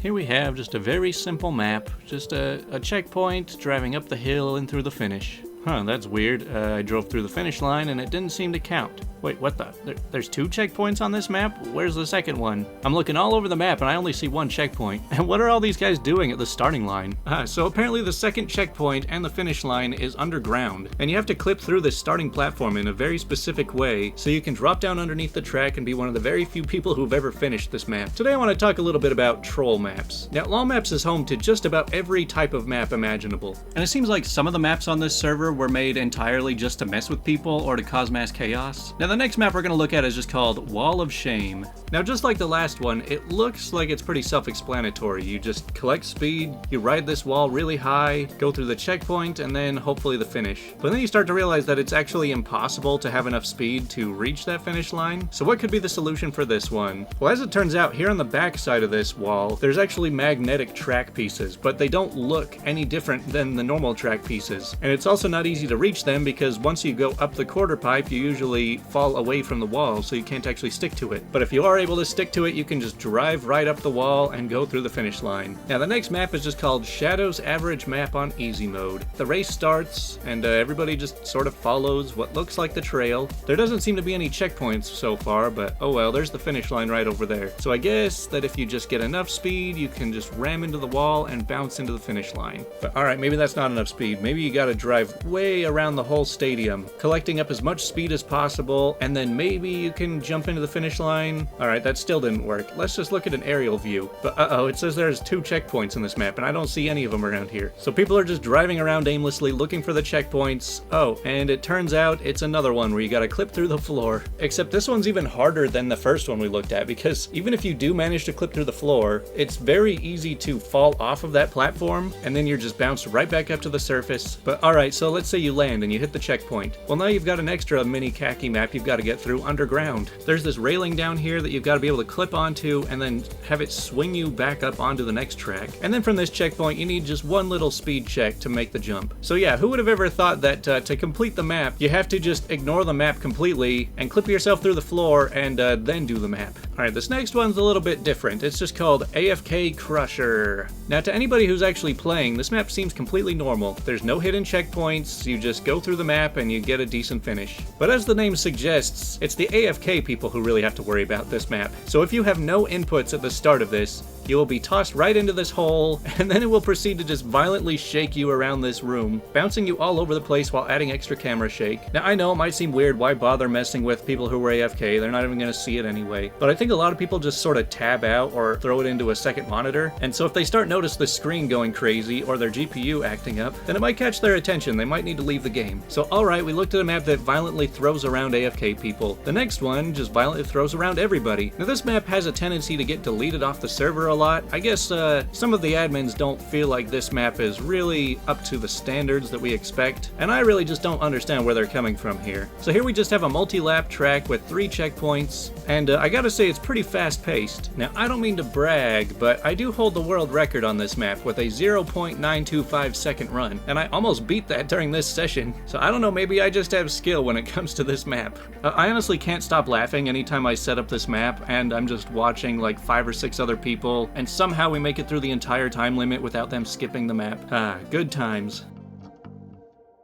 Here we have just a very simple map, just a checkpoint driving up the hill and through the finish. Huh, that's weird. I drove through the finish line and it didn't seem to count. Wait, what the? There's 2 checkpoints on this map? Where's the second one? I'm looking all over the map and I only see 1 checkpoint. And what are all these guys doing at the starting line? So apparently the second checkpoint and the finish line is underground. And you have to clip through this starting platform in a very specific way so you can drop down underneath the track and be one of the very few people who've ever finished this map. Today I want to talk a little bit about troll maps. Now, LOLMAPS is home to just about every type of map imaginable. And it seems like some of the maps on this server were made entirely just to mess with people or to cause mass chaos. Now, the next map we're going to look at is just called Wall of Shame. Now, just like the last one, it looks like it's pretty self-explanatory. You just collect speed, you ride this wall really high, go through the checkpoint, and then hopefully the finish. But then you start to realize that it's actually impossible to have enough speed to reach that finish line. So what could be the solution for this one? Well, as it turns out, here on the back side of this wall, there's actually magnetic track pieces, but they don't look any different than the normal track pieces. And it's also not easy to reach them because once you go up the quarter pipe, you usually fall away from the wall, so you can't actually stick to it. But if you are able to stick to it, you can just drive right up the wall and go through the finish line. Now, the next map is just called Shadow's Average Map on Easy Mode. The race starts, and everybody just sort of follows what looks like the trail. There doesn't seem to be any checkpoints so far, but oh well, there's the finish line right over there. So I guess that if you just get enough speed, you can just ram into the wall and bounce into the finish line. But alright, maybe that's not enough speed. Maybe you gotta drive way around the whole stadium, collecting up as much speed as possible, and then maybe you can jump into the finish line. Alright, that still didn't work. Let's just look at an aerial view. But uh-oh, it says there's 2 checkpoints in this map, and I don't see any of them around here. So people are just driving around aimlessly looking for the checkpoints. Oh, and it turns out it's another one where you gotta clip through the floor. Except this one's even harder than the first one we looked at, because even if you do manage to clip through the floor, it's very easy to fall off of that platform, and then you're just bounced right back up to the surface. But alright, so let's say you land and you hit the checkpoint. Well, now you've got an extra mini khaki map you've got to get through underground. There's this railing down here that you've got to be able to clip onto and then have it swing you back up onto the next track. And then from this checkpoint, you need just one little speed check to make the jump. So yeah, who would have ever thought that to complete the map, you have to just ignore the map completely and clip yourself through the floor and then do the map. Alright, this next one's a little bit different. It's just called AFK Crusher. Now, to anybody who's actually playing, this map seems completely normal. There's no hidden checkpoints, you just go through the map and you get a decent finish. But as the name suggests, it's the AFK people who really have to worry about this map. So if you have no inputs at the start of this, you will be tossed right into this hole, and then it will proceed to just violently shake you around this room, bouncing you all over the place while adding extra camera shake. Now, I know it might seem weird, why bother messing with people who are AFK, they're not even going to see it anyway. But I think a lot of people just sort of tab out or throw it into a second monitor, and so if they start notice the screen going crazy or their GPU acting up, then it might catch their attention, they might need to leave the game. So alright, we looked at a map that violently throws around AFK people. The next one just violently throws around everybody. Now, this map has a tendency to get deleted off the server a lot. I guess some of the admins don't feel like this map is really up to the standards that we expect, and I really just don't understand where they're coming from here. So here we just have a multi-lap track with 3 checkpoints, and I gotta say it's pretty fast-paced. Now, I don't mean to brag, but I do hold the world record on this map with a 0.925 second run, and I almost beat that during this session. So I don't know, maybe I just have skill when it comes to this map. I honestly can't stop laughing anytime I set up this map, and I'm just watching like 5 or 6 other people, and somehow we make it through the entire time limit without them skipping the map. Ah, good times.